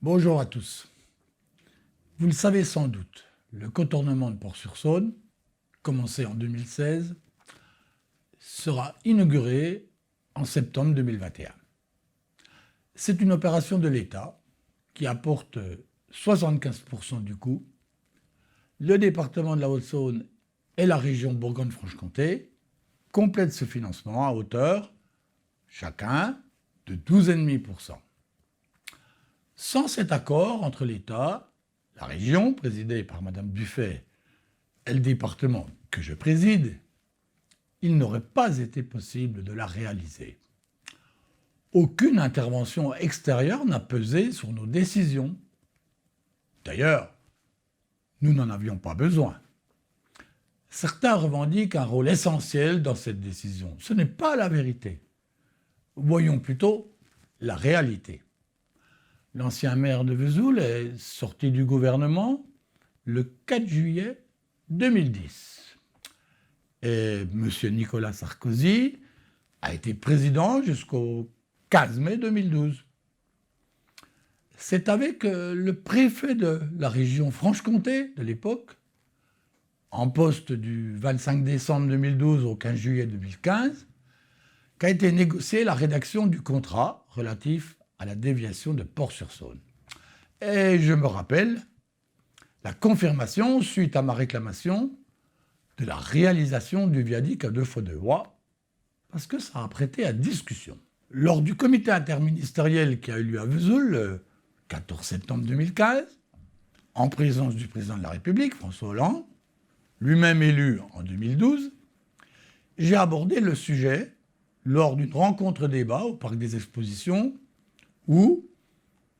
Bonjour à tous. Vous le savez sans doute, le contournement de Port-sur-Saône, commencé en 2016, sera inauguré en septembre 2021. C'est une opération de l'État qui apporte 75% du coût. Le département de la Haute-Saône et la région Bourgogne-Franche-Comté complètent ce financement à hauteur, chacun, de 12,5%. Sans cet accord entre l'État, la région, présidée par Mme Buffet, et le département que je préside, il n'aurait pas été possible de la réaliser. Aucune intervention extérieure n'a pesé sur nos décisions. D'ailleurs, nous n'en avions pas besoin. Certains revendiquent un rôle essentiel dans cette décision. Ce n'est pas la vérité. Voyons plutôt la réalité. L'ancien maire de Vesoul est sorti du gouvernement le 4 juillet 2010. Et M. Nicolas Sarkozy a été président jusqu'au 15 mai 2012. C'est avec le préfet de la région Franche-Comté de l'époque, en poste du 25 décembre 2012 au 15 juillet 2015, qu'a été négociée la rédaction du contrat relatif à la déviation de Port-sur-Saône. Et je me rappelle la confirmation, suite à ma réclamation, de la réalisation du viaduc à 2 fois 2 voies, parce que ça a prêté à discussion. Lors du comité interministériel qui a eu lieu à Vesoul, le 14 septembre 2015, en présence du président de la République, François Hollande, lui-même élu en 2012, j'ai abordé le sujet lors d'une rencontre-débat au Parc des Expositions où,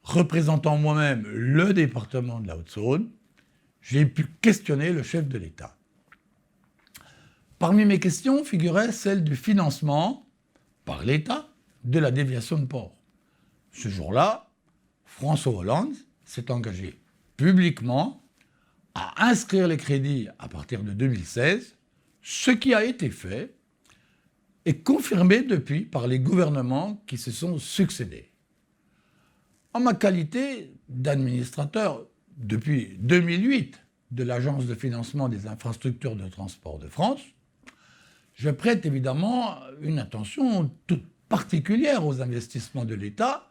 représentant moi-même le département de la Haute-Saône, j'ai pu questionner le chef de l'État. Parmi mes questions figurait celle du financement par l'État de la déviation de port. Ce jour-là, François Hollande s'est engagé publiquement à inscrire les crédits à partir de 2016, ce qui a été fait et confirmé depuis par les gouvernements qui se sont succédés. En ma qualité d'administrateur depuis 2008 de l'Agence de financement des infrastructures de transport de France, je prête évidemment une attention toute particulière aux investissements de l'État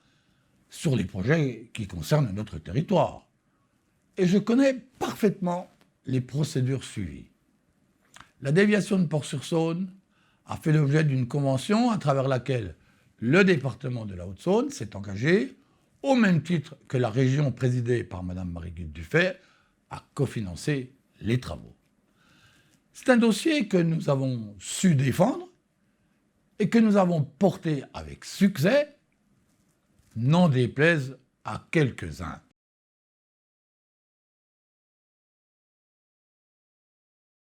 sur les projets qui concernent notre territoire. Et je connais parfaitement les procédures suivies. La déviation de Port-sur-Saône a fait l'objet d'une convention à travers laquelle le département de la Haute-Saône s'est engagé, au même titre que la région présidée par Mme Marie-Guilde Dufay, à cofinancer les travaux. C'est un dossier que nous avons su défendre et que nous avons porté avec succès, n'en déplaise à quelques-uns.